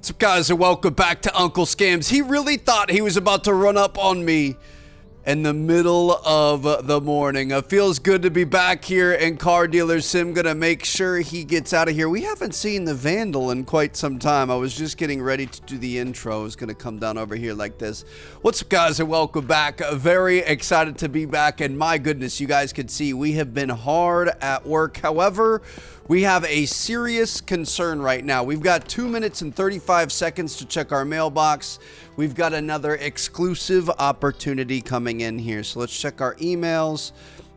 What's up, guys, and welcome back to Uncle Scams. He really thought he was about to run up on me in the middle of the morning. It feels good to be back here in Car Dealer Sim. Gonna make sure he gets out of here. We haven't seen the Vandal in quite some time. I was just getting ready to do the intro. I was gonna come down over here like this. What's up, guys, and welcome back. Very excited to be back, and my goodness, you guys can see we have been hard at work. However, we have a serious concern right now. We've got 2 minutes and 35 seconds to check our mailbox. We've got another exclusive opportunity coming in here. So let's check our emails.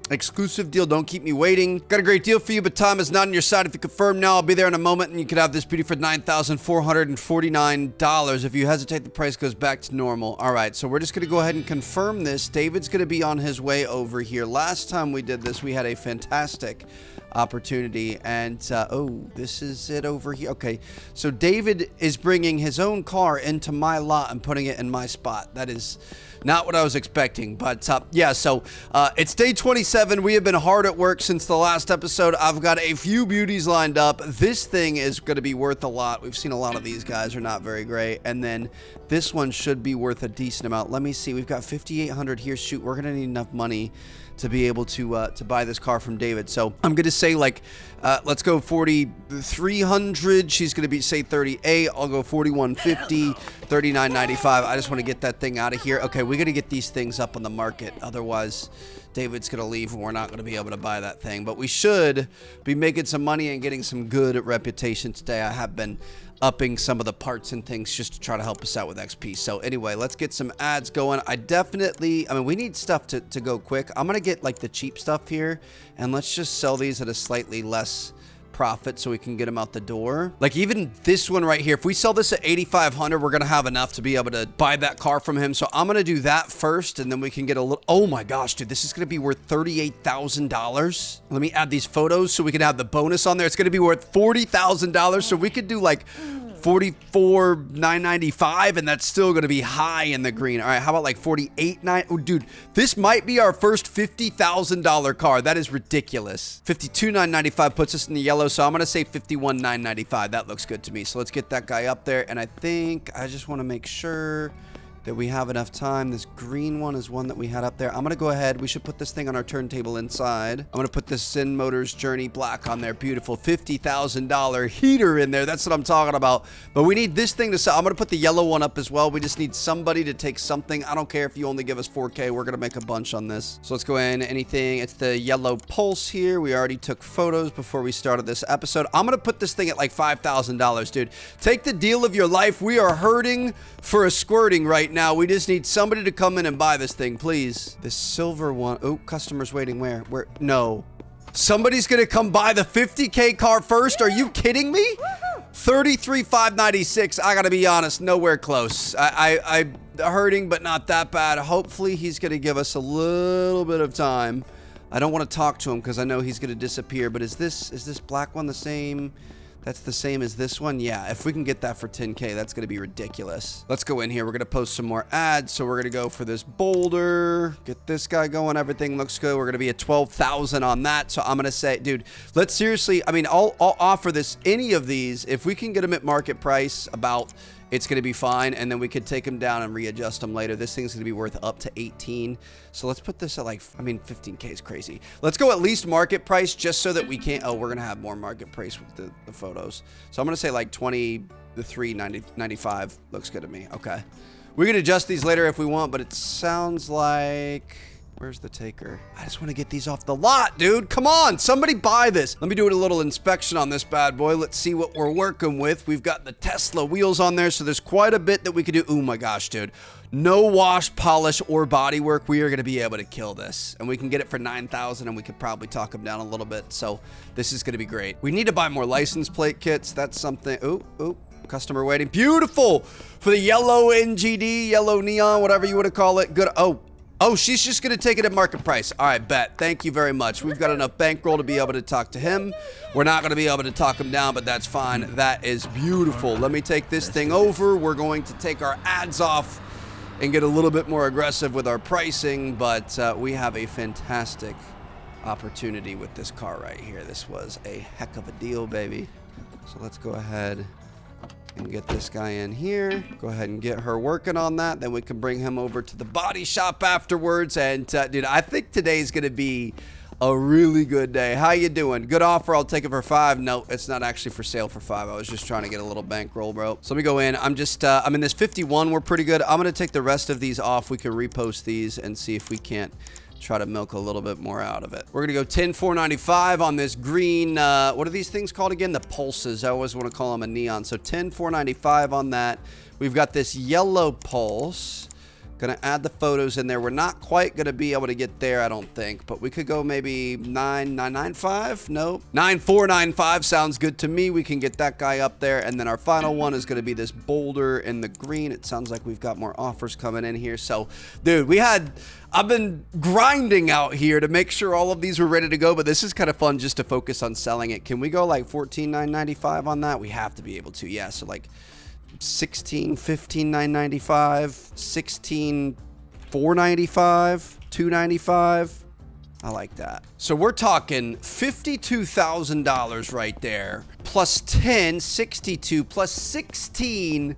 Exclusive deal, don't keep me waiting. Got a great deal for you, but time is not on your side. If you confirm now, I'll be there in a moment, and you can have this beauty for $9,449. If you hesitate, the price goes back to normal. All right, so we're just gonna go ahead and confirm this. David's gonna be on his way over here. Last time we did this, we had a fantastic opportunity, and oh, this is it over here. Okay, so David is bringing his own car into my lot and putting it in my spot. That is not what I was expecting, but yeah, so it's day 27. We have been hard at work since the last episode. I've got a few beauties lined up. This thing is going to be worth a lot. We've seen a lot of these guys are not very great, and then this one should be worth a decent amount. Let me see. We've got 5,800 here. Shoot, we're going to need enough money to be able to buy this car from David. So I'm gonna say, like, let's go 4,300. She's gonna be, say, 38. I'll go 4,150, 39.95. I just want to get that thing out of here. Okay, we gotta get these things up on the market, otherwise David's gonna leave and we're not gonna be able to buy that thing. But we should be making some money and getting some good reputation today. I have been upping some of the parts and things just to try to help us out with XP. So anyway, let's get some ads going. I mean, we need stuff to go quick. I'm gonna get like the cheap stuff here, and let's just sell these at a slightly less profit so we can get them out the door. Like even this one right here, if we sell this at 8,500, we're gonna have enough to be able to buy that car from him. So I'm gonna do that first, and then we can get a little. Oh my gosh, dude, this is gonna be worth $38,000. Let me add these photos so we can have the bonus on there. It's gonna be worth $40,000, so we could do like 44,995, and that's still going to be high in the green. All right, how about like 48,900? Oh, dude, this might be our first $50,000 car. That is ridiculous. 52,995 puts us in the yellow, so I'm going to say 51,995. That looks good to me. So let's get that guy up there, and I think I just want to make sure that we have enough time. This green one is one that we had up there. I'm gonna go ahead. We should put this thing on our turntable inside. I'm gonna put this Zen Motors Journey Black on there. Beautiful $50,000 heater in there. That's what I'm talking about. But we need this thing to sell. I'm gonna put the yellow one up as well. We just need somebody to take something. I don't care if you only give us 4K. We're gonna make a bunch on this. So let's go in. Anything. It's the yellow Pulse here. We already took photos before we started this episode. I'm gonna put this thing at like $5,000, dude. Take the deal of your life. We are hurting for a squirting right now. We just need somebody to come in and buy this thing, please. This silver one. Oh, customer's waiting. Where? No. Somebody's gonna come buy the 50K car first? Are you kidding me? 33,596. I gotta be honest, nowhere close. I'm hurting, but not that bad. Hopefully he's gonna give us a little bit of time. I don't want to talk to him because I know he's gonna disappear. But is this black one the same? That's the same as this one. Yeah, if we can get that for 10K, that's going to be ridiculous. Let's go in here. We're going to post some more ads. So we're going to go for this Boulder. Get this guy going. Everything looks good. We're going to be at 12,000 on that. So I'm going to say, dude, let's seriously, I mean, I'll offer this, any of these, if we can get them at market price, it's going to be fine, and then we could take them down and readjust them later. This thing's going to be worth up to 18. So let's put this at like, I mean, 15K is crazy. Let's go at least market price just so that we can't, oh, we're going to have more market price with the photos. So I'm going to say like 23,95 looks good to me. Okay. We can adjust these later if we want, but it sounds like... Where's the taker? I just want to get these off the lot, dude. Come on, somebody buy this. Let me do a little inspection on this bad boy. Let's see what we're working with. We've got the Tesla wheels on there, so there's quite a bit that we could do. Oh my gosh, dude. No wash, polish, or body work. We are going to be able to kill this. And we can get it for 9,000, and we could probably talk them down a little bit. So this is going to be great. We need to buy more license plate kits. That's something. Oh. Customer waiting. Beautiful. For the yellow NGD, yellow neon, whatever you want to call it. Good. Oh, she's just going to take it at market price. All right, bet. Thank you very much. We've got enough bankroll to be able to talk to him. We're not going to be able to talk him down, but that's fine. That is beautiful. Let me take this thing over. We're going to take our ads off and get a little bit more aggressive with our pricing, but we have a fantastic opportunity with this car right here. This was a heck of a deal, baby. So let's go ahead And get this guy in here. Go ahead and get her working on that. Then we can bring him over to the body shop afterwards. And dude, I think today's gonna be a really good day. How you doing? Good offer. I'll take it for 5. No, it's not actually for sale for 5. I was just trying to get a little bankroll, bro. So let me go in. I'm in this 51. We're pretty good. I'm gonna take the rest of these off. We can repost these and see if we can't try to milk a little bit more out of it. We're gonna go 10,495 on this green, what are these things called again? The pulses. I always want to call them a neon. So 10,495 on that. We've got this yellow pulse. Gonna add the photos in there. We're not quite gonna be able to get there, I don't think, but we could go maybe 9,995. No, 9,495 sounds good to me. We can get that guy up there, and then our final one is gonna be this boulder in the green. It sounds like we've got more offers coming in here. So, dude, I've been grinding out here to make sure all of these were ready to go, but this is kind of fun just to focus on selling it. Can we go like 14,995 on that? We have to be able to, yeah. So like 16, 15,995, 16, 495, 295. I like that. So we're talking $52,000 right there. Plus 10, 62, plus 16,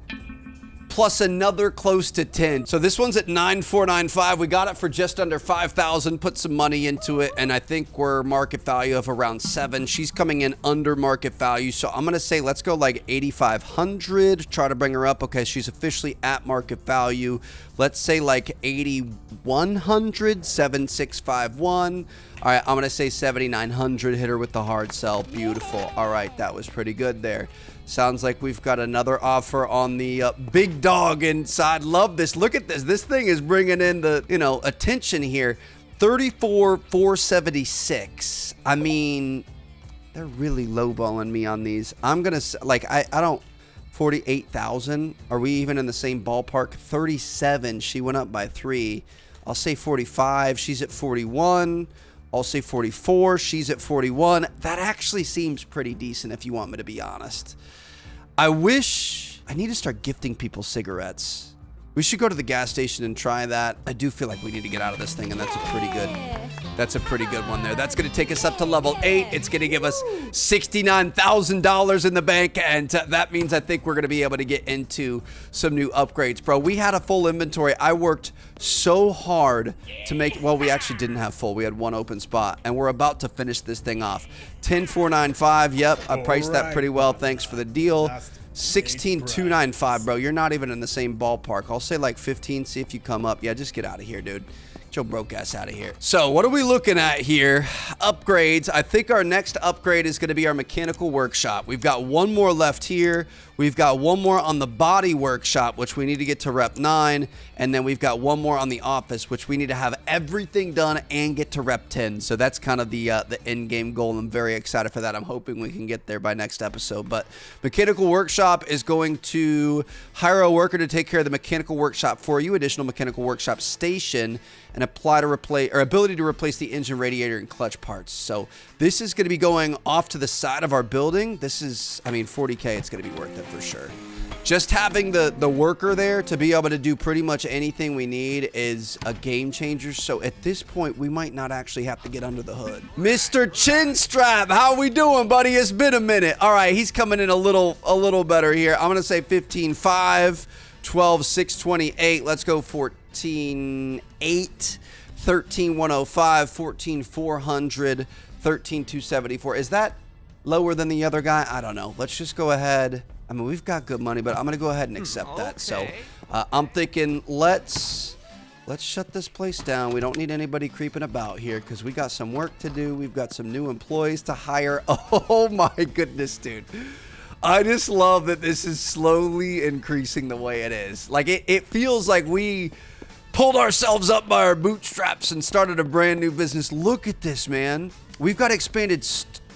plus another close to 10. So this one's at 9,495. We got it for just under 5,000, put some money into it, and I think we're market value of around 7. She's coming in under market value, so I'm gonna say let's go like 8,500, try to bring her up. Okay, she's officially at market value. Let's say like 8,100, 7,651. All right, I'm gonna say 7,900, hit her with the hard sell. Beautiful. All right, that was pretty good there. Sounds like we've got another offer on the big dog inside. Love this. Look at this. This thing is bringing in the, attention here. 34,476. I mean, they're really lowballing me on these. I'm going to, like, I don't, 48,000. Are we even in the same ballpark? 37. She went up by 3. I'll say 45. She's at 41. I'll say 44. She's at 41. That actually seems pretty decent if you want me to be honest. I need to start gifting people cigarettes. We should go to the gas station and try that. I do feel like we need to get out of this thing, and that's a pretty good one there. That's going to take us up to level 8. It's going to give us $69,000 in the bank, and that means I think we're going to be able to get into some new upgrades. Bro, we had a full inventory. I worked so hard to make, well, we actually didn't have full. We had one open spot, and we're about to finish this thing off. 10,495. Yep, I priced that pretty well. Thanks for the deal. 16,295, bro. You're not even in the same ballpark. I'll say like 15. See if you come up. Yeah, just get out of here, dude. Get your broke ass out of here. So what are we looking at here? Upgrades. I think our next upgrade is going to be our mechanical workshop. We've got one more left here. We've got one more on the body workshop, which we need to get to rep 9. And then we've got one more on the office, which we need to have everything done and get to rep 10. So that's kind of the end game goal. I'm very excited for that. I'm hoping we can get there by next episode. But mechanical workshop is going to hire a worker to take care of the mechanical workshop for you. Additional mechanical workshop station and apply to replace, or ability to replace the engine, radiator, and clutch parts. So this is going to be going off to the side of our building. This is, I mean, 40K, it's going to be worth it for sure. Just having the worker there to be able to do pretty much anything we need is a game changer. So at this point, we might not actually have to get under the hood. Mr. Chinstrap, how we doing, buddy? It's been a minute. All right, he's coming in a little better here. I'm going to say 15.5, 12,628. Let's go 14.8, 13,105, 14,400, 13,274. Is that lower than the other guy? I don't know. Let's just go ahead. I mean, we've got good money, but I'm going to go ahead and accept that. So I'm thinking let's shut this place down. We don't need anybody creeping about here because we got some work to do. We've got some new employees to hire. Oh, my goodness, dude. I just love that this is slowly increasing the way it is. Like, it feels like we pulled ourselves up by our bootstraps and started a brand new business. Look at this, man. We've got expanded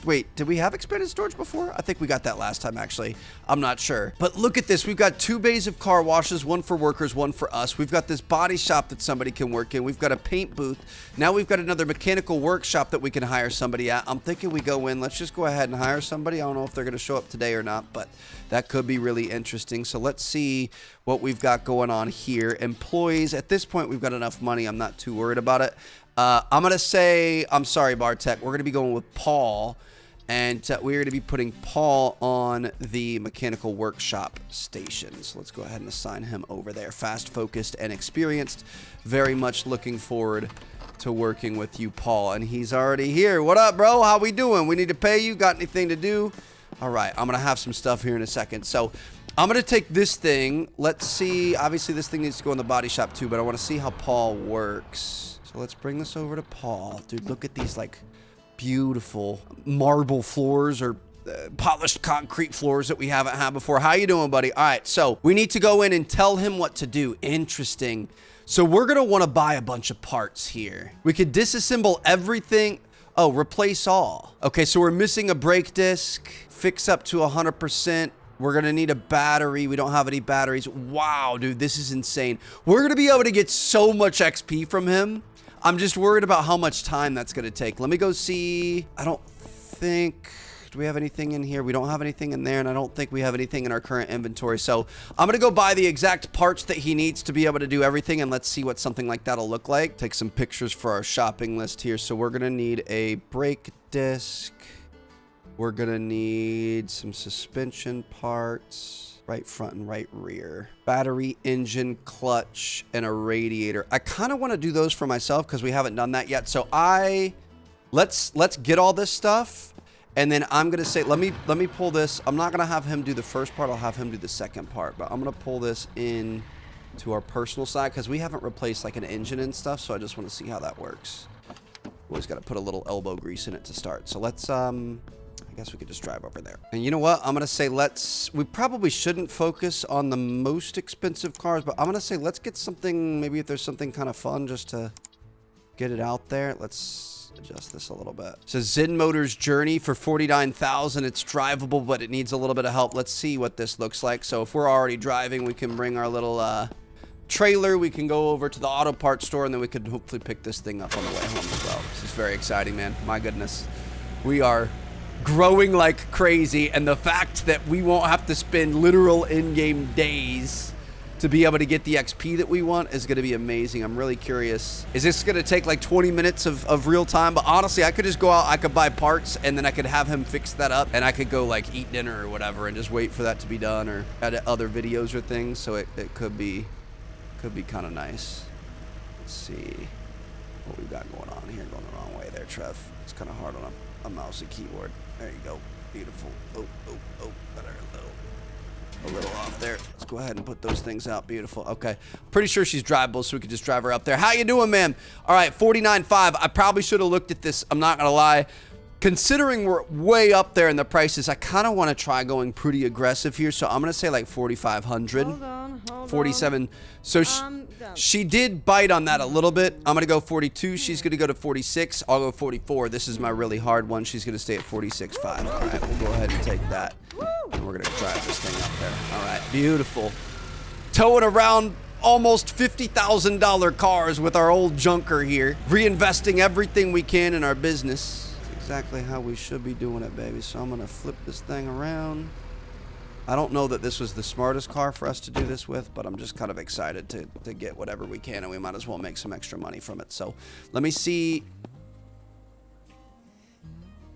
wait, did we have expanded storage before? I think we got that last time, actually. I'm not sure. But look at this. We've got 2 bays of car washes, one for workers, one for us. We've got this body shop that somebody can work in. We've got a paint booth. Now we've got another mechanical workshop that we can hire somebody at. I'm thinking we go in. Let's just go ahead and hire somebody. I don't know if they're going to show up today or not, but that could be really interesting. So let's see what we've got going on here. Employees. At this point, we've got enough money. I'm not too worried about it. I'm going to say, I'm sorry, Bartek. We're going to be going with Paul. And we're going to be putting Paul on the mechanical workshop station. So let's go ahead and assign him over there. Fast, focused, and experienced. Very much looking forward to working with you, Paul. And he's already here. What up, bro? How we doing? We need to pay you? Got anything to do? All right, I'm going to have some stuff here in a second. So I'm going to take this thing. Let's see. Obviously, this thing needs to go in the body shop too, but I want to see how Paul works. So let's bring this over to Paul. Dude, look at these, like, beautiful marble floors or polished concrete floors that we haven't had before. How you doing, buddy? All right, so we need to go in and tell him what to do. Interesting. So we're going to want to buy a bunch of parts here. We could disassemble everything. Oh, replace all. Okay, so we're missing a brake disc. Fix up to 100%. We're going to need a battery. We don't have any batteries. Wow, dude, this is insane. We're going to be able to get so much XP from him. I'm just worried about how much time that's going to take. Let me go see. I don't think... Do we have anything in here? We don't have anything in there, and I don't think we have anything in our current inventory. So I'm going to go buy the exact parts that he needs to be able to do everything, and let's see what something like that'll look like. Take some pictures for our shopping list here. So we're going to need a brake disc. We're going to need some suspension parts. Right front and right rear. Battery, engine, clutch, and a radiator. I kind of want to do those for myself because we haven't done that yet. So let's get all this stuff, and then I'm gonna say let me pull this. I'm not gonna have him do the first part. I'll have him do the second part. But I'm gonna pull this in to our personal side because we haven't replaced like an engine and stuff. So I just want to see how that works. Always got to put a little elbow grease in it to start. So let's I guess we could just drive over there. And you know what? I'm going to say we probably shouldn't focus on the most expensive cars, but I'm going to say let's get something, maybe if there's something kind of fun just to get it out there. Let's adjust this a little bit. It says Zen Motors Journey for $49,000. It's drivable, but it needs a little bit of help. Let's see what this looks like. So if we're already driving, we can bring our little trailer. We can go over to the auto parts store, and then we could hopefully pick this thing up on the way home as well. This is very exciting, man. My goodness. We are growing like crazy, and the fact that we won't have to spend literal in-game days to be able to get the XP that we want is going to be amazing. I'm really curious. Is this going to take like 20 minutes of real time? But honestly, I could just go out, I could buy parts, and then I could have him fix that up, and I could go like eat dinner or whatever and just wait for that to be done or edit other videos or things. So it could be kind of nice. Let's see what we've got going on here. Going the wrong way there, Trev. It's kind of hard on a mouse and keyboard. There you go. Beautiful. Oh. Better a little off there. Let's go ahead and put those things out. Beautiful. Okay. Pretty sure she's drivable, so we could just drive her up there. How you doing, man? All right, $49,500. I probably should have looked at this. I'm not going to lie. Considering we're way up there in the prices, I kind of want to try going pretty aggressive here. So I'm going to say like 4,500. Hold on. 47. So she did bite on that a little bit. I'm going to go 42. She's going to go to 46. I'll go 44. This is my really hard one. She's going to stay at 46.5. All right, we'll go ahead and take that. And we're going to drive this thing up there. All right, beautiful. Towing around almost $50,000 cars with our old junker here. Reinvesting everything we can in our business. Exactly how we should be doing it, baby. So I'm gonna flip this thing around. I don't know that this was the smartest car for us to do this with, but I'm just kind of excited to get whatever we can, and we might as well make some extra money from it. So let me see.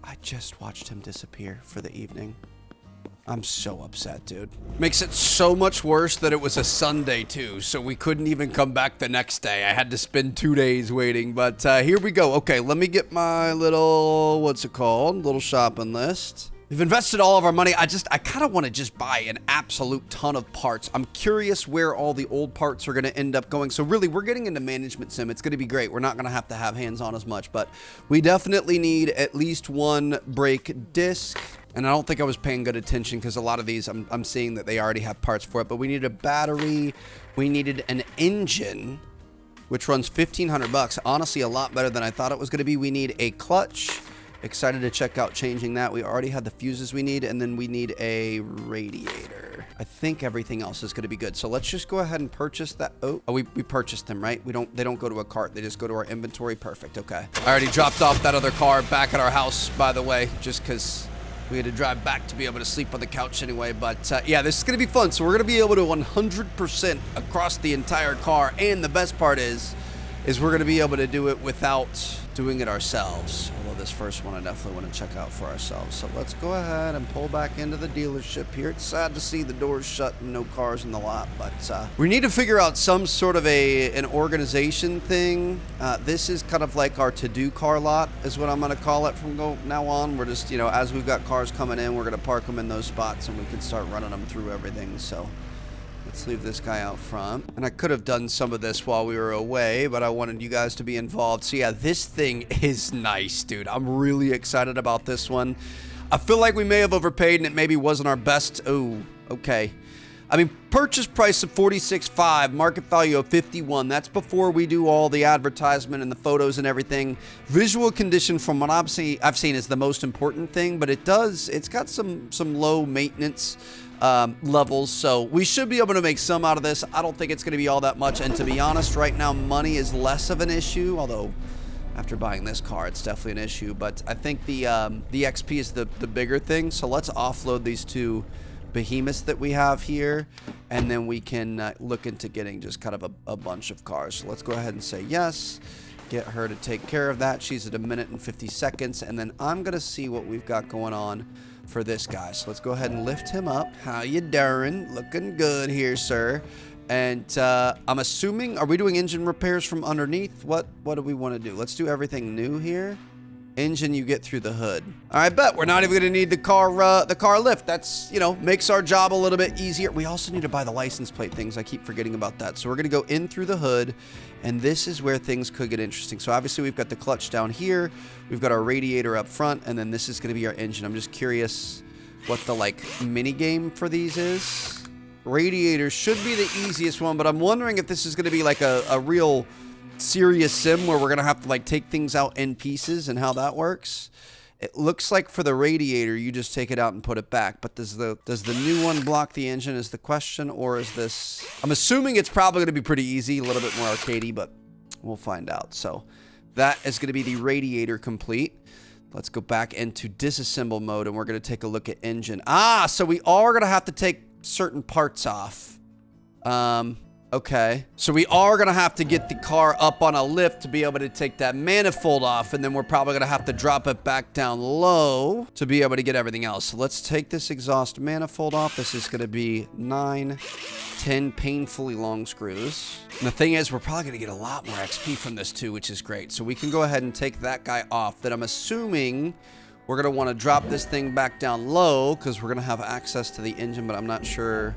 I just watched him disappear for the evening. I'm so upset, dude. Makes it so much worse that it was a Sunday, too, so we couldn't even come back the next day. I had to spend 2 days waiting, but here we go. Okay, let me get my little, what's it called? Little shopping list. We've invested all of our money. I kind of want to just buy an absolute ton of parts. I'm curious where all the old parts are going to end up going. So really, we're getting into management sim. It's going to be great. We're not going to have hands on as much, but we definitely need at least one brake disc. And I don't think I was paying good attention because a lot of these, I'm seeing that they already have parts for it. But we needed a battery. We needed an engine, which runs $1,500. Honestly, a lot better than I thought it was going to be. We need a clutch. Excited to check out changing that. We already had the fuses we need, and then we need a radiator. I think everything else is going to be good. So let's just go ahead and purchase that. Oh, we purchased them, right? They don't go to a cart. They just go to our inventory. Perfect. Okay. I already dropped off that other car back at our house, by the way, just because we had to drive back to be able to sleep on the couch anyway. But yeah, this is going to be fun. So we're going to be able to 100% across the entire car. And the best part is we're going to be able to do it without doing it ourselves. Although this first one I definitely want to check out for ourselves. So let's go ahead and pull back into the dealership here. It's sad to see the doors shut and no cars in the lot, but we need to figure out some sort of an organization thing. This is kind of like our to-do car lot is what I'm going to call it from now on. We're just, you know, as we've got cars coming in, we're going to park them in those spots and we can start running them through everything. So let's leave this guy out front. And I could have done some of this while we were away, but I wanted you guys to be involved. So yeah, this thing is nice, dude. I'm really excited about this one. I feel like we may have overpaid and it maybe wasn't our best. Oh, okay. I mean, purchase price of $46.5, market value of $51. That's before we do all the advertisement and the photos and everything. Visual condition, from what I've seen, is the most important thing, but it's got some low maintenance levels, so we should be able to make some out of this. I don't think it's going to be all that much, and to be honest, right now money is less of an issue, although after buying this car it's definitely an issue. But I think the XP is the bigger thing, so let's offload these two behemoths that we have here, and then we can look into getting just kind of a bunch of cars. So let's go ahead and say yes, get her to take care of that. She's at 1 minute and 50 seconds, and then I'm gonna see what we've got going on for this guy. So let's go ahead and lift him up. How you doing? Looking good here, sir. And I'm assuming, are we doing engine repairs from underneath? What do we want to do? Let's do everything new here. Engine, you get through the hood. All right, bet we're not even gonna need the car lift. That's, you know, makes our job a little bit easier. We also need to buy the license plate things. I keep forgetting about that. So we're gonna go in through the hood, and this is where things could get interesting. So obviously we've got the clutch down here, we've got our radiator up front, and then this is gonna be our engine. I'm just curious what the like mini game for these is. Radiator should be the easiest one, but I'm wondering if this is gonna be like a real serious sim where we're gonna have to like take things out in pieces and how that works. It looks like for the radiator you just take it out and put it back, but does the new one block the engine is the question, or is this, I'm assuming it's probably gonna be pretty easy, a little bit more arcadey, but we'll find out. So that is gonna be the radiator complete. Let's go back into disassemble mode, and we're gonna take a look at engine. So we are gonna have to take certain parts off. Okay, so we are gonna have to get the car up on a lift to be able to take that manifold off, and then we're probably gonna have to drop it back down low to be able to get everything else. So let's take this exhaust manifold off. This is gonna be 9, 10 painfully long screws. And the thing is, we're probably gonna get a lot more XP from this too, which is great. So we can go ahead and take that guy off. Then I'm assuming we're gonna wanna drop this thing back down low because we're gonna have access to the engine, but I'm not sure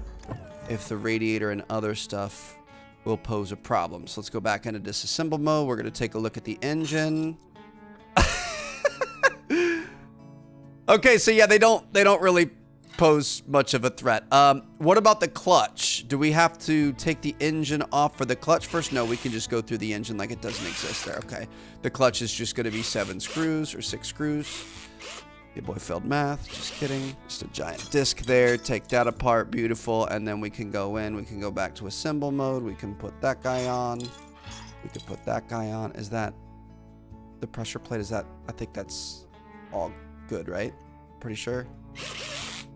if the radiator and other stuff will pose a problem. So let's go back into disassemble mode. We're going to take a look at the engine. Okay, so yeah, they don't really pose much of a threat. What about the clutch? Do we have to take the engine off for the clutch first? No, we can just go through the engine like it doesn't exist there. Okay, the clutch is just going to be 7 screws or 6 screws. Your boy failed math. Just kidding. Just a giant disc there. Take that apart. Beautiful. And then we can go in. We can go back to assemble mode. We can put that guy on. We could put that guy on. Is that the pressure plate? Is that? I think that's all good, right? Pretty sure.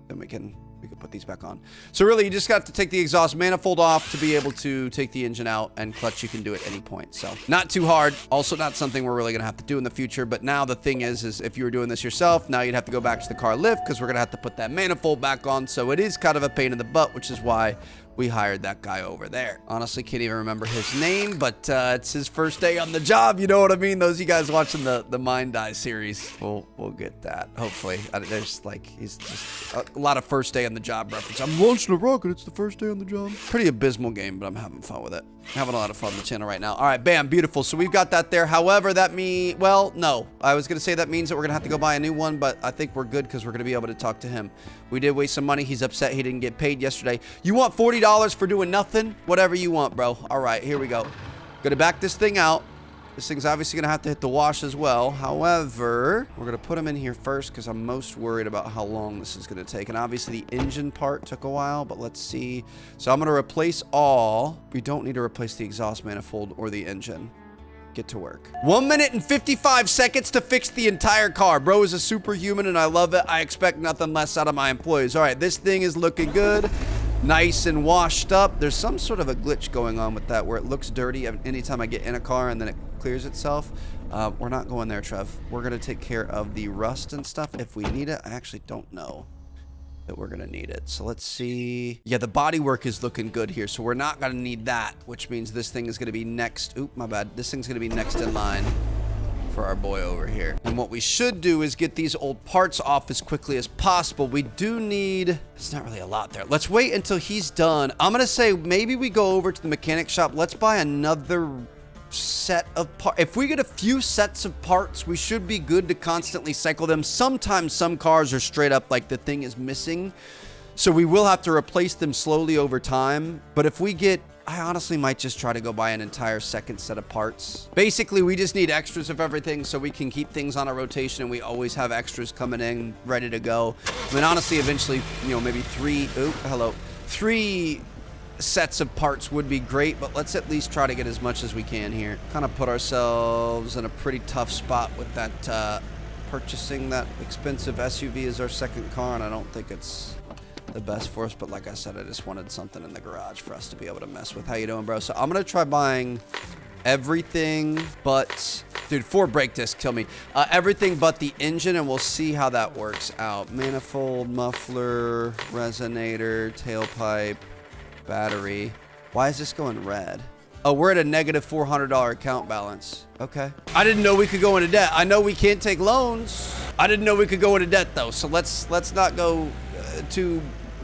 Then we can put these back on. So really, you just got to take the exhaust manifold off to be able to take the engine out, and clutch you can do at any point. So not too hard. Also not something we're really gonna have to do in the future. But now the thing is if you were doing this yourself, now you'd have to go back to the car lift because we're gonna have to put that manifold back on. So it is kind of a pain in the butt, which is why we hired that guy over there. Honestly, can't even remember his name, but it's his first day on the job. You know what I mean? Those of you guys watching the Mind Die series, we'll get that. Hopefully, there's like, he's just a lot of first day on the job reference. I'm launching a rocket. It's the first day on the job. Pretty abysmal game, but I'm having fun with it. Having a lot of fun on the channel right now. All right, bam, beautiful. So we've got that there. However, well, no. I was gonna say that means that we're gonna have to go buy a new one, but I think we're good because we're gonna be able to talk to him. We did waste some money. He's upset he didn't get paid yesterday. You want $40 for doing nothing? Whatever you want, bro. All right, here we go. Gonna back this thing out. This thing's obviously gonna have to hit the wash as well. However, we're gonna put him in here first because I'm most worried about how long this is gonna take. And obviously the engine part took a while, but let's see. So I'm gonna replace all. We don't need to replace the exhaust manifold or the engine. Get to work. 1 minute and 55 seconds to fix the entire car. Bro is a superhuman and I love it. I expect nothing less out of my employees. All right, this thing is looking good. nice and washed up. There's some sort of a glitch going on with that where it looks dirty anytime I get in a car and then it clears itself. We're not going there, Trev. We're going to take care of the rust and stuff if we need it. I actually don't know that we're going to need it. So let's see. Yeah, the body work is looking good here. So we're not going to need that, which means this thing is going to be next. Oop, my bad. This thing's going to be next in line for our boy over here. And what we should do is get these old parts off as quickly as possible. We do need, it's not really a lot there. Let's wait until he's done. I'm going to say maybe we go over to the mechanic shop. Let's buy another set of parts. If we get a few sets of parts, we should be good to constantly cycle them. Sometimes some cars are straight up like the thing is missing, so we will have to replace them slowly over time. But if we get, I honestly might just try to go buy an entire second set of parts. Basically, we just need extras of everything so we can keep things on a rotation and we always have extras coming in ready to go. I mean, honestly, eventually, you know, maybe three sets of parts would be great, but let's at least try to get as much as we can here. Kind of put ourselves in a pretty tough spot with that purchasing that expensive SUV as our second car, and I don't think it's the best for us, but like I said, I just wanted something in the garage for us to be able to mess with. How you doing, bro? So I'm gonna try buying everything but, dude, 4 brake discs kill me. Everything but the engine, and we'll see how that works out. Manifold, muffler, resonator, tailpipe, battery. Why is this going red? Oh, we're at a negative $400 account balance. Okay. I didn't know we could go into debt. I know we can't take loans. I didn't know we could go into debt though. So let's not go too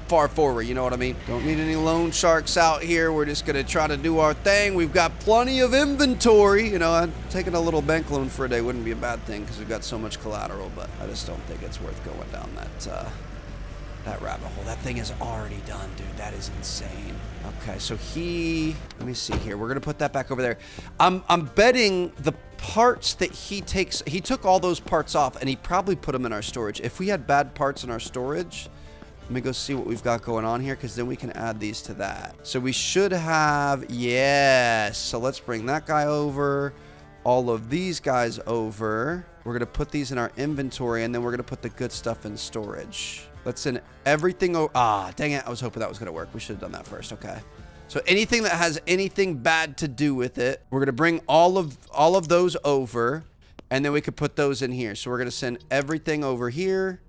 far forward. You know what I mean? Don't need any loan sharks out here. We're just going to try to do our thing. We've got plenty of inventory. You know, taking a little bank loan for a day wouldn't be a bad thing because we've got so much collateral, but I just don't think it's worth going down that rabbit hole. That thing is already done, dude. That is insane. Okay, so let me see here. We're gonna put that back over there. I'm betting the parts that he took all those parts off and he probably put them in our storage. If we had bad parts in our storage, let me go see what we've got going on here, because then we can add these to that. So we should have, yes. So let's bring that guy over, all of these guys over. We're gonna put these in our inventory, and then we're gonna put the good stuff in storage. Let's send everything over. Ah, dang it. I was hoping that was going to work. We should have done that first. Okay. So anything that has anything bad to do with it, we're going to bring all of those over, and then we could put those in here. So we're going to send everything over here.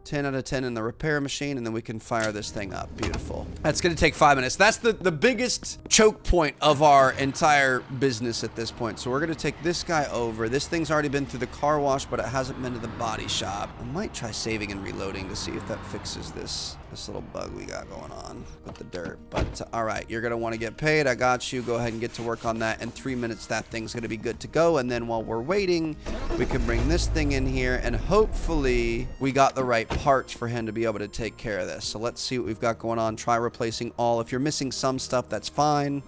10 out of 10 in the repair machine, and then we can fire this thing up. Beautiful. That's going to take 5 minutes. That's the biggest choke point of our entire business at this point. So we're going to take this guy over. This thing's already been through the car wash, but it hasn't been to the body shop. I might try saving and reloading to see if that fixes this little bug we got going on with the dirt. But all right, you're going to want to get paid. I got you. Go ahead and get to work on that. In 3 minutes, that thing's going to be good to go. And then while we're waiting, we can bring this thing in here, and hopefully we got the right parts for him to be able to take care of this. So let's see what we've got going on. Try replacing all. If you're missing some stuff, that's fine.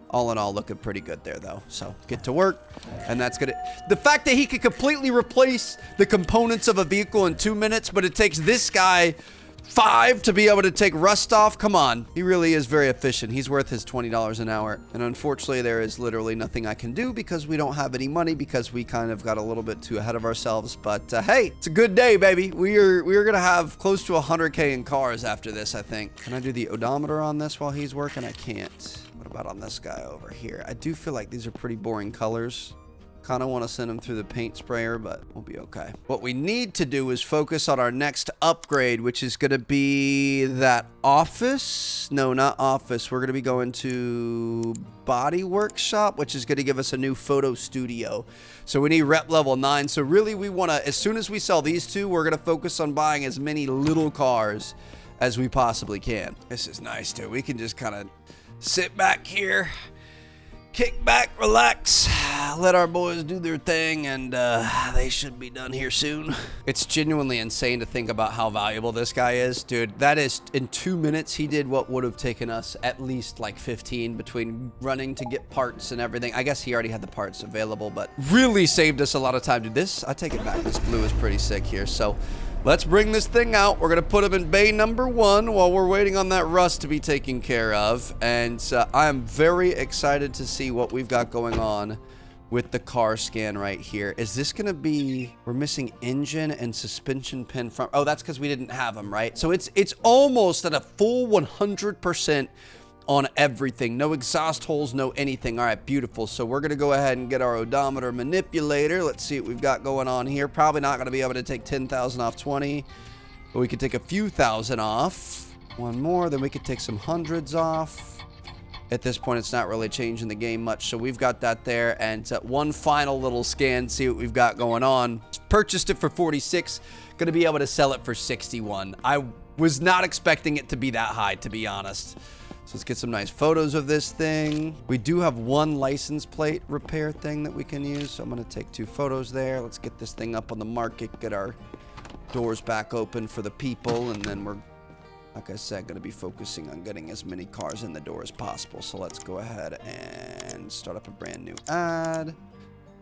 All in all, looking pretty good there though. So get to work, and that's good. The fact that he could completely replace the components of a vehicle in 2 minutes, but it takes this guy 5 to be able to take rust off. Come on. He really is very efficient. He's worth his $20 an hour. And unfortunately, there is literally nothing I can do because we don't have any money, because we kind of got a little bit too ahead of ourselves. But hey, it's a good day, baby. We are going to have close to 100K in cars after this, I think. Can I do the odometer on this while he's working? I can't. What about on this guy over here? I do feel like these are pretty boring colors. Kind of want to send him through the paint sprayer, but we'll be okay. What we need to do is focus on our next upgrade, which is going to be that office. No, not office. We're going to be going to body workshop, which is going to give us a new photo studio. So we need rep level 9. So really we want to, as soon as we sell these two, we're going to focus on buying as many little cars as we possibly can. This is nice too. We can just kind of sit back here, kick back, relax, let our boys do their thing, and they should be done here soon. It's genuinely insane to think about how valuable this guy is. Dude, that is, in 2 minutes, he did what would have taken us at least like 15 between running to get parts and everything. I guess he already had the parts available, but really saved us a lot of time. Dude, this, I take it back. This blue is pretty sick here. So let's bring this thing out. We're going to put him in bay number 1 while we're waiting on that rust to be taken care of. And I am very excited to see what we've got going on with the car scan right here. Is this gonna be, we're missing engine and suspension pin front. Oh, that's because we didn't have them, right? So it's almost at a full 100% on everything. No exhaust holes, no anything. All right, beautiful. So we're gonna go ahead and get our odometer manipulator. Let's see what we've got going on here. Probably not gonna be able to take 10,000 off 20, but we could take a few thousand off. One more, then we could take some hundreds off. At this point, it's not really changing the game much, so we've got that there. And one final little scan, see what we've got going on. Purchased it for 46, gonna be able to sell it for 61. I was not expecting it to be that high, to be honest. So let's get some nice photos of this thing. We do have one license plate repair thing that we can use, so I'm gonna take 2 photos there. Let's get this thing up on the market, get our doors back open for the people, and then we're, like I said, gonna be focusing on getting as many cars in the door as possible. So let's go ahead and start up a brand new ad.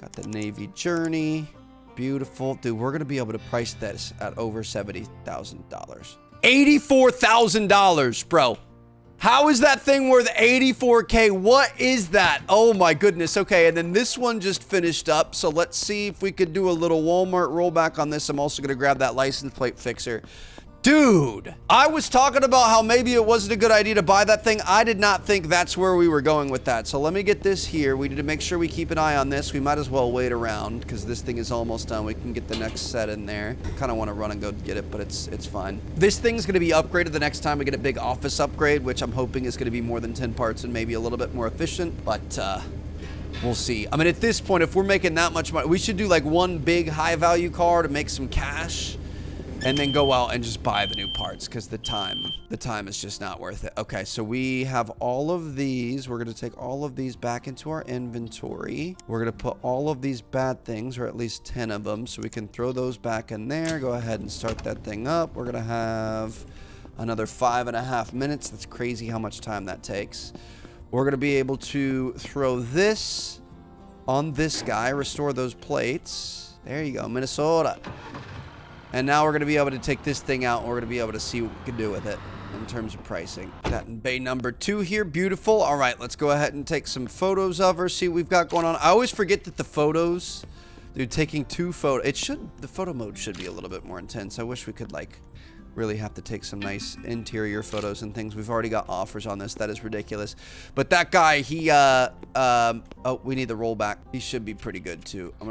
Got the Navy Journey. Beautiful. Dude, we're gonna be able to price this at over $70,000. $84,000, bro. How is that thing worth 84K? What is that? Oh my goodness. Okay, and then this one just finished up. So let's see if we could do a little Walmart rollback on this. I'm also gonna grab that license plate fixer. Dude, I was talking about how maybe it wasn't a good idea to buy that thing. I did not think that's where we were going with that. So let me get this here. We need to make sure we keep an eye on this. We might as well wait around because this thing is almost done. We can get the next set in there. I kind of want to run and go get it, but it's fine. This thing's going to be upgraded the next time we get a big office upgrade, which I'm hoping is going to be more than 10 parts and maybe a little bit more efficient, but we'll see. I mean, at this point, if we're making that much money, we should do like one big high value car to make some cash. And then go out and just buy the new parts because the time is just not worth it. Okay, so we have all of these. We're going to take all of these back into our inventory. We're going to put all of these bad things, or at least 10 of them, so we can throw those back in there. Go ahead and start that thing up. We're going to have another 5.5 minutes. That's crazy how much time that takes. We're going to be able to throw this on this guy, restore those plates. There you go, Minnesota. And now we're going to be able to take this thing out, and we're going to be able to see what we can do with it in terms of pricing. That in bay number 2 here. Beautiful. All right, let's go ahead and take some photos of her, see what we've got going on. I always forget that the photos, dude, taking 2 photos, the photo mode should be a little bit more intense. I wish we could, like, really have to take some nice interior photos and things. We've already got offers on this. That is ridiculous. But that guy, he, oh, we need the rollback. He should be pretty good too. I'm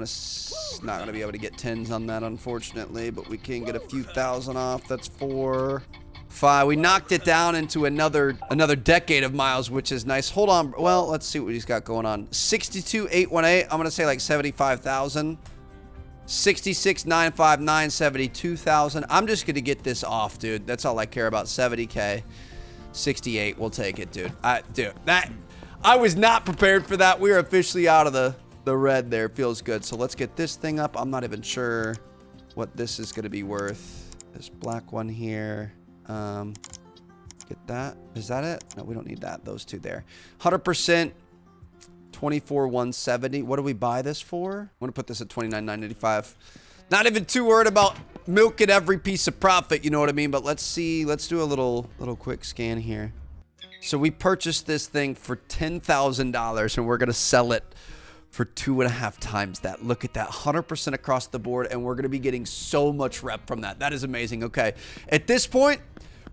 not gonna be able to get 10s on that, unfortunately, but we can get a few thousand off. That's 4, 5. We knocked it down into another decade of miles, which is nice. Hold on. Well, let's see what he's got going on. 62,818. I'm gonna say like 75,000. 66,959, 72,000. I'm just gonna get this off, dude. That's all I care about. 70K, 68. We'll take it, dude. Dude, I was not prepared for that. We are officially out of the red there. Feels good. So let's get this thing up. I'm not even sure what this is gonna be worth. This black one here. Get that. Is that it? No, we don't need that. Those 2 there. 100%. 24,170. What do we buy this for? I'm gonna put this at 29,985. Not even too worried about milking every piece of profit, you know what I mean? But let's see. Let's do a little quick scan here. So we purchased this thing for $10,000, and we're gonna sell it for 2.5 times that. Look at that, 100% across the board, and we're gonna be getting so much rep from that. That is amazing. Okay, at this point,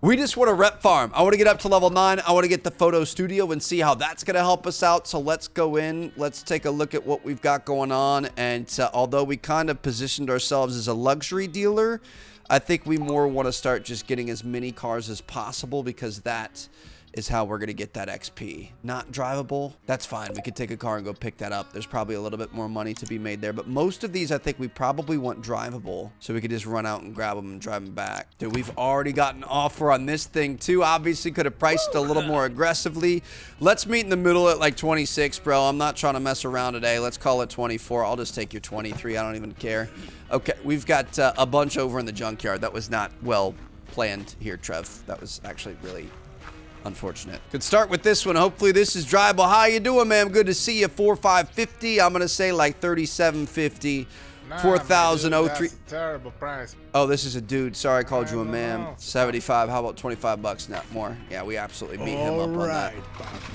we just want to rep farm. I want to get up to level 9. I want to get the photo studio and see how that's going to help us out. So let's go in. Let's take a look at what we've got going on. And although we kind of positioned ourselves as a luxury dealer, I think we more want to start just getting as many cars as possible, because that is how we're going to get that XP. Not drivable, that's fine. We could take a car and go pick that up. There's probably a little bit more money to be made there. But most of these, I think we probably want drivable, so we could just run out and grab them and drive them back. Dude, we've already got an offer on this thing too. Obviously could have priced it a little more aggressively. Let's meet in the middle at like 26, bro. I'm not trying to mess around today. Let's call it 24. I'll just take your 23. I don't even care. Okay, we've got a bunch over in the junkyard. That was not well planned here, Trev. That was actually really unfortunate. Could start with this one. Hopefully this is drivable. How you doing, man? Good to see you. 4550. I'm gonna say like 3750 Nah, 4,003. that's a terrible price. Oh, this is a dude. Sorry, I called you a No, ma'am. no. 75. How about 25 bucks net more? Yeah, we absolutely beat him up on that.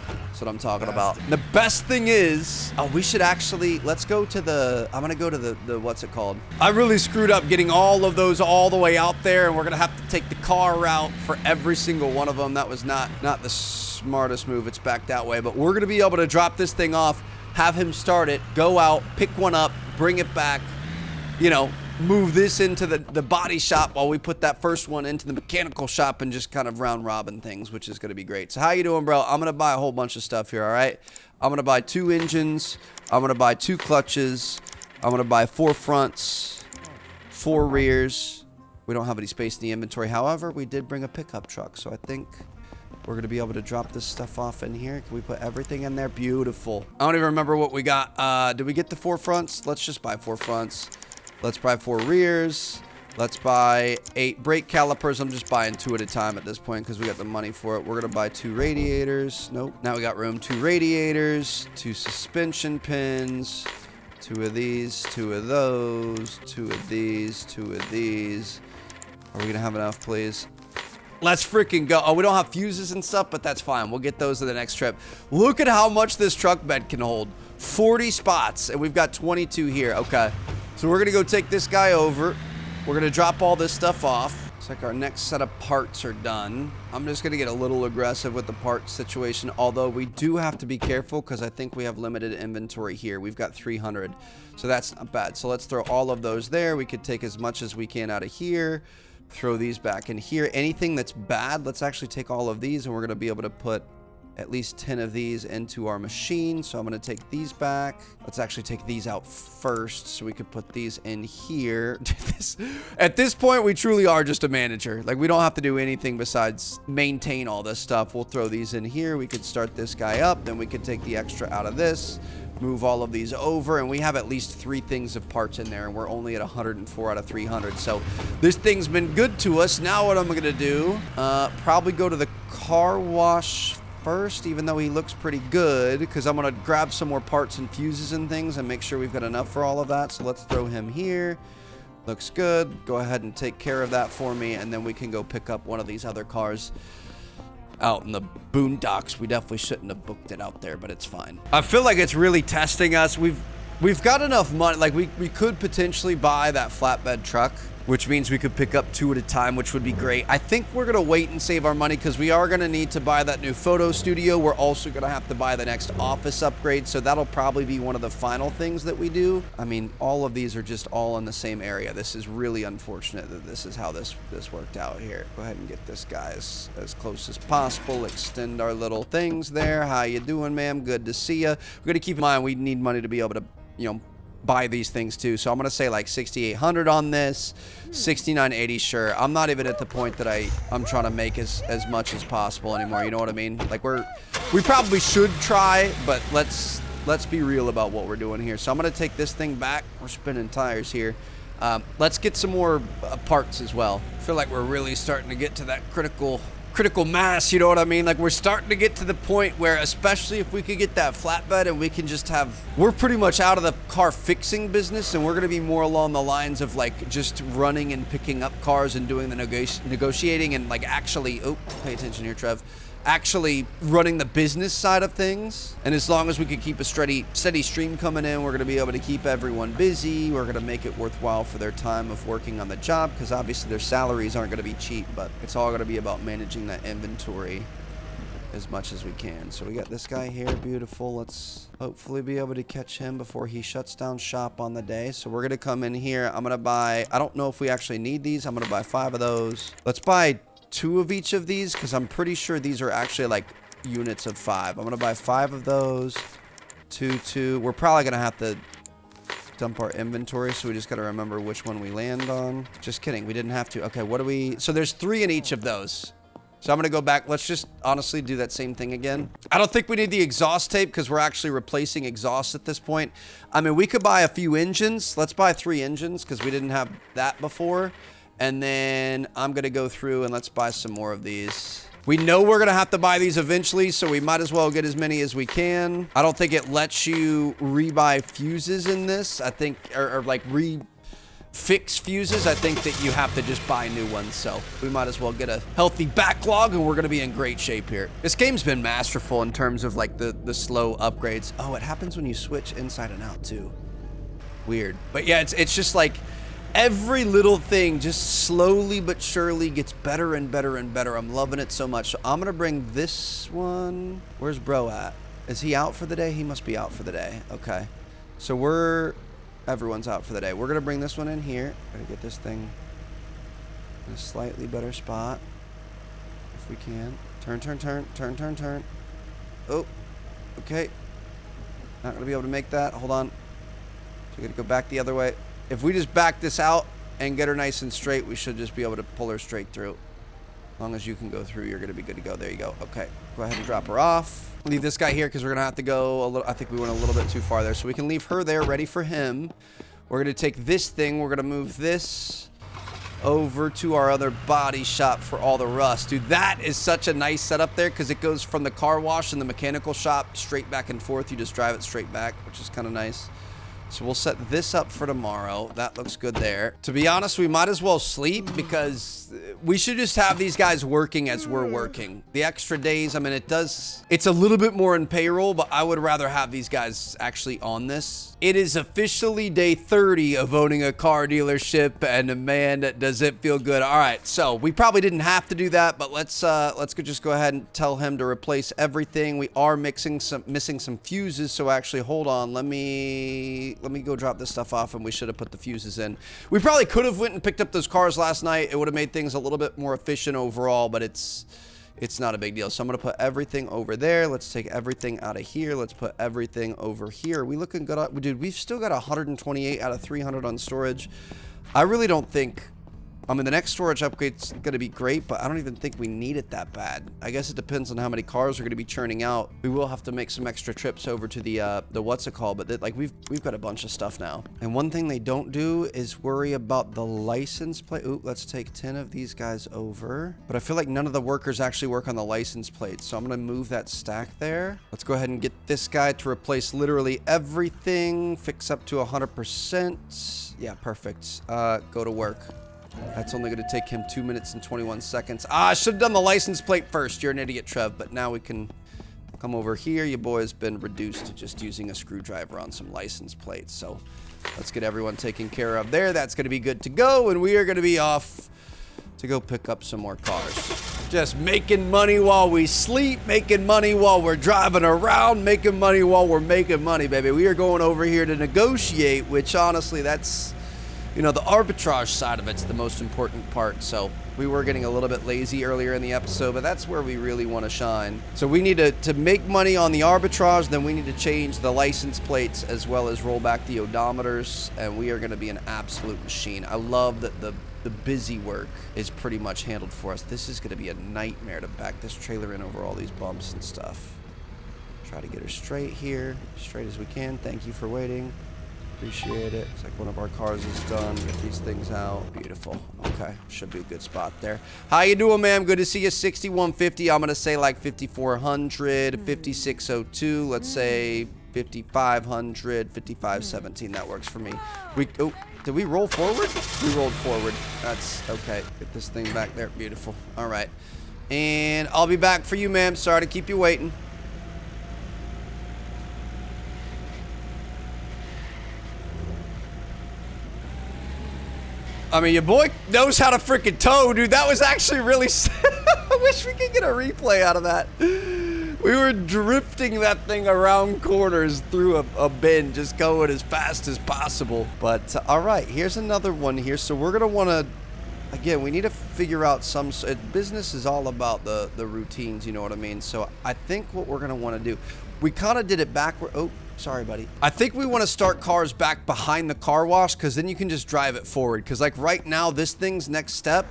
That's what I'm talking about. The best thing is, oh, we should actually, let's go to the, I'm going to go to the, what's it called? I really screwed up getting all of those all the way out there, and we're going to have to take the car route for every single one of them. That was not the smartest move. It's back that way, but we're going to be able to drop this thing off, have him start it, go out, pick one up, bring it back, you know, move this into the body shop while we put that first one into the mechanical shop and just kind of round robin things, which is going to be great. So how you doing, bro? I'm going to buy a whole bunch of stuff here, all right? I'm going to buy 2 engines. I'm going to buy 2 clutches. I'm going to buy 4 fronts, 4 rears. We don't have any space in the inventory. However, we did bring a pickup truck, so I think we're going to be able to drop this stuff off in here. Can we put everything in there? Beautiful. I don't even remember what we got. Did we get the 4 fronts? Let's just buy 4 fronts. Let's buy 4 rears. Let's buy 8 brake calipers. I'm just buying 2 at a time at this point because we got the money for it. We're going to buy 2 radiators. Nope. Now we got room. 2 radiators, 2 suspension pins, 2 of these, 2 of those, 2 of these, 2 of these. Are we going to have enough, please? Let's freaking go. Oh, we don't have fuses and stuff, but that's fine. We'll get those to the next trip. Look at how much this truck bed can hold. 40 spots, and we've got 22 here. Okay. So we're going to go take this guy over. We're going to drop all this stuff off. It's like our next set of parts are done. I'm just going to get a little aggressive with the parts situation, although we do have to be careful because I think we have limited inventory here. We've got 300, so that's not bad. So let's throw all of those there. We could take as much as we can out of here. Throw these back in here. Anything that's bad, let's actually take all of these, and we're going to be able to put at least 10 of these into our machine. So I'm going to take these back. Let's actually take these out first so we could put these in here. At this point, we truly are just a manager. Like, we don't have to do anything besides maintain all this stuff. We'll throw these in here. We could start this guy up. Then we could take the extra out of this, move all of these over, and we have at least 3 things of parts in there, and we're only at 104 out of 300. So this thing's been good to us. Now what I'm going to do, probably go to the car wash first, even though he looks pretty good, because I'm going to grab some more parts and fuses and things and make sure we've got enough for all of that. So let's throw him here. Looks good. Go ahead and take care of that for me, and then we can go pick up one of these other cars out in the boondocks. We definitely shouldn't have booked it out there, but it's fine. I feel like it's really testing us. We've got enough money. Like, we could potentially buy that flatbed truck, which means we could pick up 2 at a time, which would be great. I think we're going to wait and save our money because we are going to need to buy that new photo studio. We're also going to have to buy the next office upgrade, so that'll probably be one of the final things that we do. I mean, all of these are just all in the same area. This is really unfortunate that this is how this worked out here. Go ahead and get this guy as close as possible. Extend our little things there. How you doing, ma'am? Good to see you. We're going to keep in mind we need money to be able to, you know, buy these things too. So I'm gonna say like 6,800 on this, 6,980. Sure, I'm not even at the point that I'm trying to make as much as possible anymore. You know what I mean? Like, we probably should try, but let's be real about what we're doing here. So I'm gonna take this thing back. We're spinning tires here. Let's get some more parts as well. I feel like we're really starting to get to that critical mass, you know what I mean? Like, we're starting to get to the point where, especially if we could get that flatbed and we can just we're pretty much out of the car fixing business, and we're going to be more along the lines of like just running and picking up cars and doing the negotiating and like actually, oh, pay attention here, Trev, actually running the business side of things. And as long as we can keep a steady stream coming in, we're going to be able to keep everyone busy. We're going to make it worthwhile for their time of working on the job, because obviously their salaries aren't going to be cheap, but it's all going to be about managing that inventory as much as we can. So we got this guy here, beautiful. Let's hopefully be able to catch him before he shuts down shop on the day. So we're going to come in here. I'm going to buy, I don't know if we actually need these. I'm going to buy 5 of those. Let's buy 2 of each of these, because I'm pretty sure these are actually like units of 5. I'm gonna buy 5 of those. 2. We're probably gonna have to dump our inventory, so we just gotta remember which one we land on. Just kidding, we didn't have to. Okay, what do we, so there's 3 in each of those. So I'm gonna go back. Let's just honestly do that same thing again. I don't think we need the exhaust tape because we're actually replacing exhaust at this point. I mean, we could buy a few engines. Let's buy 3 engines because we didn't have that before. And then I'm going to go through and let's buy some more of these. We know we're going to have to buy these eventually, so we might as well get as many as we can. I don't think it lets you rebuy fuses in this. I think, or like fix fuses. I think that you have to just buy new ones. So we might as well get a healthy backlog and we're going to be in great shape here. This game's been masterful in terms of like the slow upgrades. Oh, it happens when you switch inside and out too. Weird. But yeah, it's just like every little thing just slowly but surely gets better and better and better. I'm loving it so much. So I'm going to bring this one. Where's bro at? Is he out for the day? He must be out for the day. Okay. So everyone's out for the day. We're going to bring this one in here. Got to get this thing in a slightly better spot if we can. Turn. Oh, okay. Not going to be able to make that. Hold on. So we got to go back the other way. If we just back this out and get her nice and straight, we should just be able to pull her straight through. As long as you can go through, you're going to be good to go. There you go. Okay. Go ahead and drop her off. Leave this guy here because we're going to have to go a little. I think we went a little bit too far there. So we can leave her there ready for him. We're going to take this thing. We're going to move this over to our other body shop for all the rust. Dude, that is such a nice setup there because it goes from the car wash and the mechanical shop straight back and forth. You just drive it straight back, which is kind of nice. So we'll set this up for tomorrow. That looks good there. To be honest, we might as well sleep because we should just have these guys working as we're working. The extra days, I mean, it's a little bit more in payroll, but I would rather have these guys actually on this. It is officially day 30 of owning a car dealership, and man, does it feel good. All right, so we probably didn't have to do that, but let's just go ahead and tell him to replace everything. We are missing some fuses, so actually, hold on. Let me go drop this stuff off, and we should have put the fuses in. We probably could have went and picked up those cars last night. It would have made things a little bit more efficient overall, but it's not a big deal. So I'm going to put everything over there. Let's take everything out of here. Let's put everything over here. Are we looking good? Dude, we've still got 128 out of 300 on storage. I really don't think... I mean, the next storage upgrade's going to be great, but I don't even think we need it that bad. I guess it depends on how many cars are going to be churning out. We will have to make some extra trips over to the what's it called, but like we've got a bunch of stuff now. And one thing they don't do is worry about the license plate. Ooh, let's take 10 of these guys over. But I feel like none of the workers actually work on the license plate, so I'm going to move that stack there. Let's go ahead and get this guy to replace literally everything. Fix up to 100%. Yeah, perfect. Go to work. That's only going to take him 2 minutes and 21 seconds. I should have done the license plate first. You're an idiot, Trev. But now we can come over here. Your boy's been reduced to just using a screwdriver on some license plates. So let's get everyone taken care of there. That's going to be good to go. And we are going to be off to go pick up some more cars. Just making money while we sleep, making money while we're driving around, making money while we're making money, baby. We are going over here to negotiate, which honestly, that's... You know, the arbitrage side of it's the most important part. So we were getting a little bit lazy earlier in the episode, but that's where we really want to shine. So we need to make money on the arbitrage, then we need to change the license plates as well as roll back the odometers, and we are going to be an absolute machine. I love that the busy work is pretty much handled for us. This is going to be a nightmare to back this trailer in over all these bumps and stuff. Try to get her straight here, straight as we can. Thank you for waiting. Appreciate it. It's like one of our cars is done. Get these things out. Beautiful. Okay. Should be a good spot there. How you doing, ma'am? Good to see you. 6150. I'm going to say like 5400, 5602. Let's say 5500, 5517. That works for me. Did we roll forward? We rolled forward. That's okay. Get this thing back there. Beautiful. All right. And I'll be back for you, ma'am. Sorry to keep you waiting. I mean, your boy knows how to freaking tow, dude. That was actually really... I wish we could get a replay out of that. We were drifting that thing around corners through a bend, just going as fast as possible. But, all right, here's another one here. So we're going to want to... Again, we need to figure out some... Business is all about the routines, you know what I mean? So I think what we're going to want to do... We kind of did it backward... Oh, sorry, buddy. I think we want to start cars back behind the car wash because then you can just drive it forward. Because like right now, this thing's next step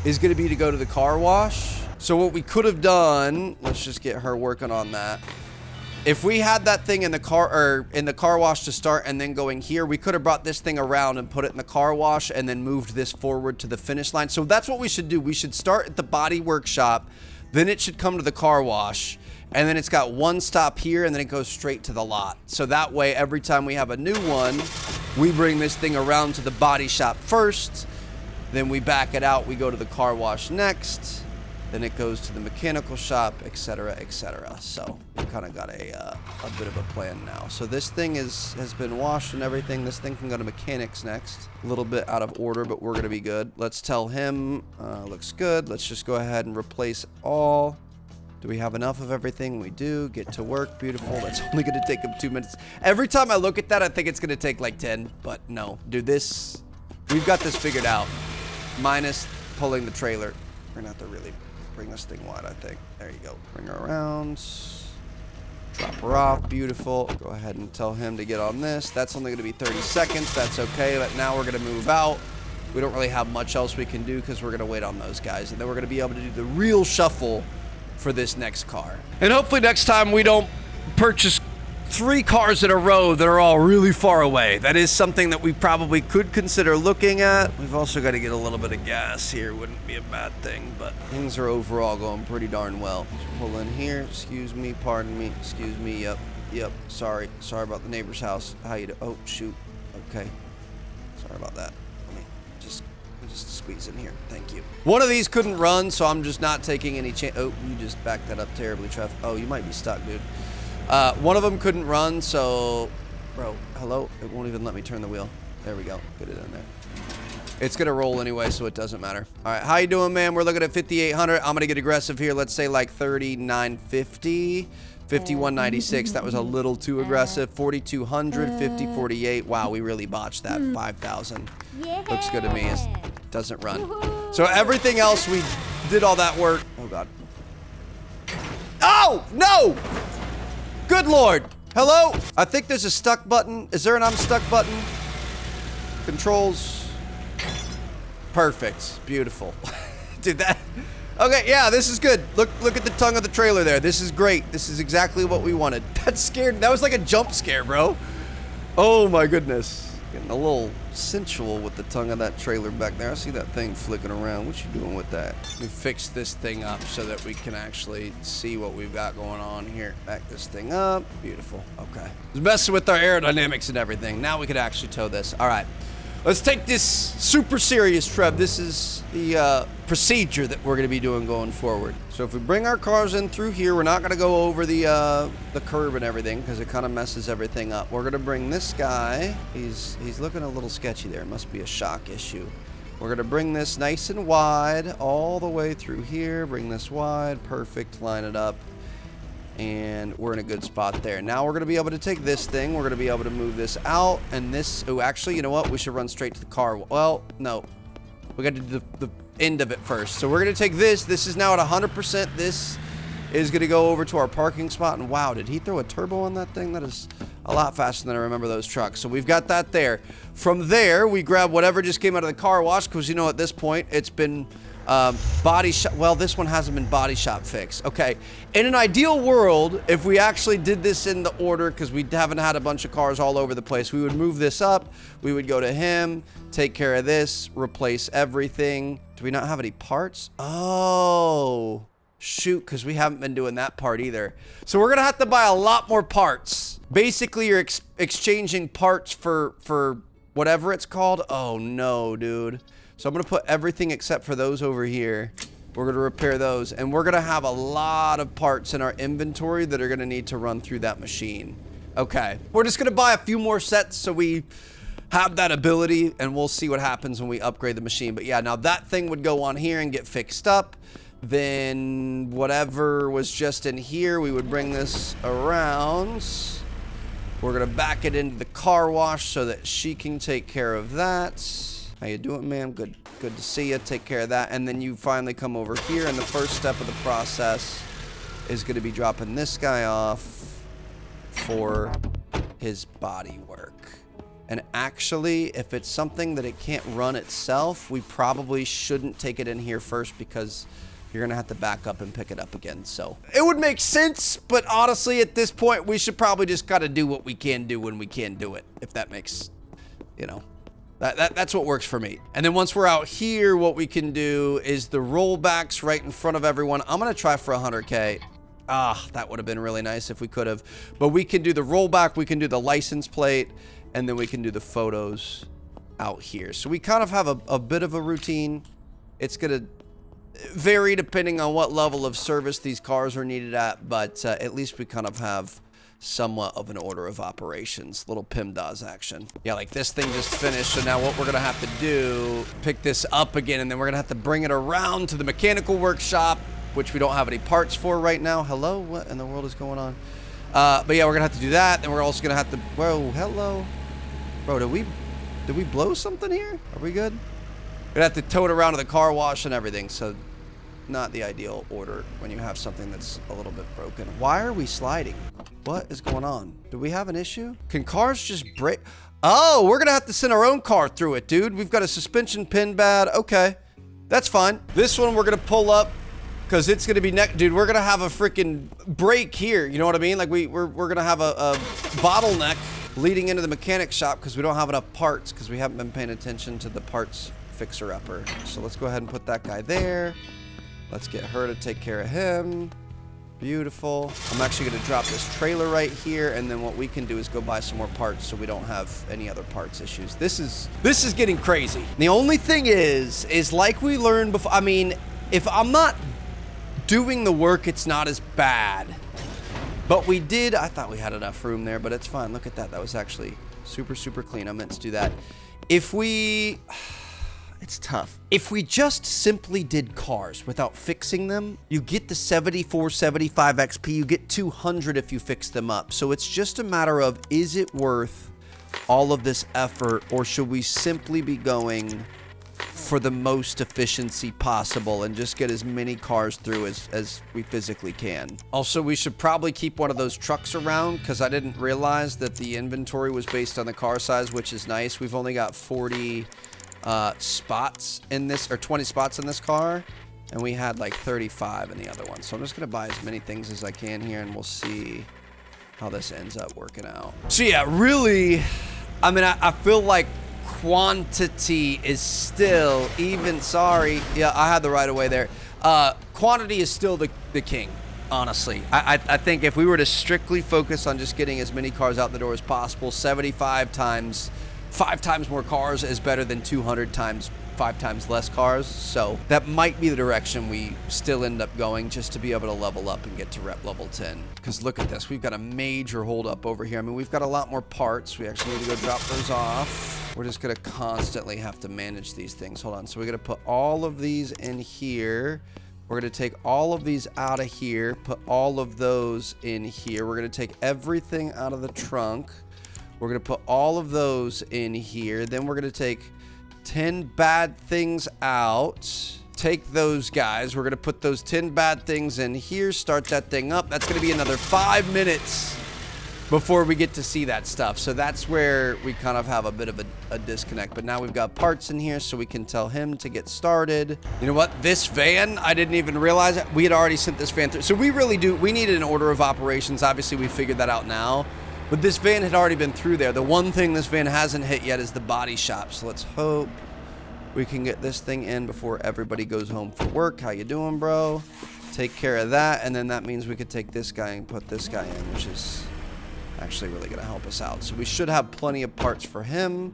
is going to be to go to the car wash. So what we could have done, let's just get her working on that. If we had that thing in the car wash to start and then going here, we could have brought this thing around and put it in the car wash and then moved this forward to the finish line. So that's what we should do. We should start at the body workshop, then it should come to the car wash, and then it's got one stop here, and then it goes straight to the lot. So that way, every time we have a new one, we bring this thing around to the body shop first, then we back it out, we go to the car wash next, then it goes to the mechanical shop, etc., etc. So we kind of got a bit of a plan now. So this thing has been washed and everything. This thing can go to mechanics next. A little bit out of order, but we're going to be good. Let's tell him, looks good. Let's just go ahead and replace all. Do we have enough of everything? We do. Get to work. Beautiful. That's only going to take him 2 minutes. Every time I look at that, I think it's going to take like 10, but no. Dude, we've got this figured out. Minus pulling the trailer. We're going to have to really bring this thing wide, I think. There you go. Bring her around. Drop her off. Beautiful. Go ahead and tell him to get on this. That's only going to be 30 seconds. That's okay. But now we're going to move out. We don't really have much else we can do because we're going to wait on those guys. And then we're going to be able to do the real shuffle for this next car. And hopefully next time we don't purchase 3 cars in a row that are all really far away. That is something that we probably could consider looking at. We've also got to get a little bit of gas here. Wouldn't be a bad thing, but things are overall going pretty darn well. Just pull in here. Excuse me. Pardon me. Excuse me. Yep. Sorry about the neighbor's house. How you do? Oh, shoot. Okay. Sorry about that. Let me just squeeze in here. Thank you. One of these couldn't run, so I'm just not taking any chance. Oh, you just backed that up terribly, Trev. Oh, you might be stuck, dude. One of them couldn't run, so... Bro, hello? It won't even let me turn the wheel. There we go. Get it in there. It's going to roll anyway, so it doesn't matter. All right, how you doing, man? We're looking at 5,800. I'm going to get aggressive here. Let's say like 3,950. 5196. That was a little too aggressive. 4,200. 5048. Wow, we really botched that. 5,000. Looks good to me. It doesn't run. So everything else, we did all that work. Oh, God. Oh, no! Good Lord. Hello? I think there's a stuck button. Is there an I'm stuck button? Controls. Perfect. Beautiful. Dude, that... Okay, yeah, this is good. Look at the tongue of the trailer there. This is great. This is exactly what we wanted. That scared... That was like a jump scare, bro. Oh, my goodness. Getting a little sensual with the tongue of that trailer back there. I see that thing flicking around. What you doing with that? We fixed this thing up so that we can actually see what we've got going on here. Back this thing up. Beautiful. Okay. It's messing with our aerodynamics and everything. Now we could actually tow this. All right. Let's take this super serious, Trev. This is the procedure that we're going to be doing going forward. So if we bring our cars in through here, we're not going to go over the curb and everything because it kind of messes everything up. We're going to bring this guy. He's looking a little sketchy there. It must be a shock issue. We're going to bring this nice and wide all the way through here. Bring this wide. Perfect. Line it up. And we're in a good spot there. Now we're going to be able to take this thing. We're going to be able to move this out. And this... Oh, actually, you know what? We should run straight to the car. Well, no. We got to do the end of it first. So we're going to take this. This is now at 100%. This is going to go over to our parking spot. And wow, did he throw a turbo on that thing? That is a lot faster than I remember those trucks. So we've got that there. From there, we grab whatever just came out of the car wash. Because, you know, at this point, it's been... body shop. Well, this one hasn't been body shop fixed. Okay. In an ideal world, if we actually did this in the order, because we haven't had a bunch of cars all over the place, we would move this up. We would go to him, take care of this, replace everything. Do we not have any parts? Oh, shoot, because we haven't been doing that part either. So we're going to have to buy a lot more parts. Basically, you're exchanging parts for whatever it's called. Oh, no, dude. So I'm going to put everything except for those over here. We're going to repair those. And we're going to have a lot of parts in our inventory that are going to need to run through that machine. Okay. We're just going to buy a few more sets so we have that ability. And we'll see what happens when we upgrade the machine. But yeah, now that thing would go on here and get fixed up. Then whatever was just in here, we would bring this around. We're going to back it into the car wash so that she can take care of that. How you doing, ma'am? Good to see you. Take care of that. And then you finally come over here, and the first step of the process is going to be dropping this guy off for his body work. And actually, if it's something that it can't run itself, we probably shouldn't take it in here first because you're going to have to back up and pick it up again. So it would make sense, but honestly, at this point, we should probably just got to do what we can do when we can do it, if that makes, you know, That's what works for me. And then once we're out here, what we can do is the rollbacks right in front of everyone. I'm going to try for 100K. That would have been really nice if we could have. But we can do the rollback, we can do the license plate, and then we can do the photos out here. So we kind of have a bit of a routine. It's going to vary depending on what level of service these cars are needed at, but at least we kind of have somewhat of an order of operations. Little PIMDAS action. Yeah, like this thing just finished, so now what we're gonna have to do, pick this up again, and then we're gonna have to bring it around to the mechanical workshop, which we don't have any parts for right now. Hello? What in the world is going on? But yeah, we're gonna have to do that, and we're also gonna have to, whoa, hello. Bro, did we blow something here? Are we good? We're gonna have to tow it around to the car wash and everything, so not the ideal order when you have something that's a little bit broken. Why are we sliding? What is going on? Do we have an issue? Can cars just break? Oh, we're gonna have to send our own car through it, dude. We've got a suspension pin bad. Okay, that's fine. This one we're gonna pull up because it's gonna be dude, we're gonna have a freaking break here. You know what I mean? Like we're gonna have a bottleneck leading into the mechanic shop because we don't have enough parts because we haven't been paying attention to the parts fixer-upper. So let's go ahead and put that guy there. Let's get her to take care of him. Beautiful. I'm actually going to drop this trailer right here, and then what we can do is go buy some more parts so we don't have any other parts issues. This is getting crazy. The only thing is like we learned before, I mean, if I'm not doing the work, it's not as bad. But I thought we had enough room there, but it's fine. Look at that. That was actually super, super clean. I meant to do that. It's tough. If we just simply did cars without fixing them, you get the 74, 75 XP, you get 200 if you fix them up. So it's just a matter of, is it worth all of this effort, or should we simply be going for the most efficiency possible and just get as many cars through as we physically can? Also, we should probably keep one of those trucks around because I didn't realize that the inventory was based on the car size, which is nice. We've only got 40 spots in this, or 20 spots in this car, and we had like 35 in the other one. So I'm just gonna buy as many things as I can here, and we'll see how this ends up working out. So yeah, really, I mean, I feel like quantity is still, even, sorry, yeah, I had the right of way there. Quantity is still the king, honestly. I think if we were to strictly focus on just getting as many cars out the door as possible, 75 times 5 times more cars is better than 200 times 5 times less cars. So that might be the direction we still end up going, just to be able to level up and get to rep level 10. Because look at this, we've got a major hold up over here. I mean, we've got a lot more parts. We actually need to go drop those off. We're just gonna constantly have to manage these things. Hold on, so we're gonna put all of these in here. We're gonna take all of these out of here, put all of those in here. We're gonna take everything out of the trunk. We're going to put all of those in here. Then we're going to take 10 bad things out. Take those guys. We're going to put those 10 bad things in here. Start that thing up. That's going to be another 5 minutes before we get to see that stuff. So that's where we kind of have a bit of a disconnect. But now we've got parts in here, so we can tell him to get started. You know what? This van, I didn't even realize it. We had already sent this van through. So we really do. We needed an order of operations. Obviously, we figured that out now. But this van had already been through there. The one thing this van hasn't hit yet is the body shop. So let's hope we can get this thing in before everybody goes home for work. How you doing, bro? Take care of that. And then that means we could take this guy and put this guy in, which is actually really going to help us out. So we should have plenty of parts for him.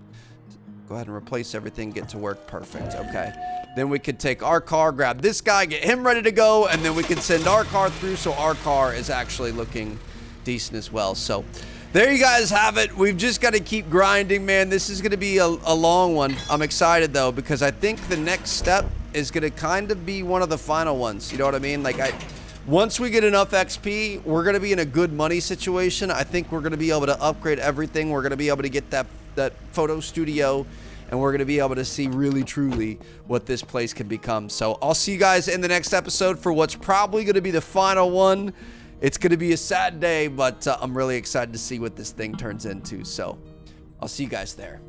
Go ahead and replace everything. Get to work. Perfect. Okay. Then we could take our car, grab this guy, get him ready to go, and then we can send our car through so our car is actually looking decent as well. So there you guys have it. We've just got to keep grinding, man. This is going to be a long one. I'm excited, though, because I think the next step is going to kind of be one of the final ones. You know what I mean? Like, once we get enough XP, we're going to be in a good money situation. I think we're going to be able to upgrade everything. We're going to be able to get that photo studio, and we're going to be able to see really, truly what this place can become. So I'll see you guys in the next episode for what's probably going to be the final one. It's going to be a sad day, but I'm really excited to see what this thing turns into. So I'll see you guys there.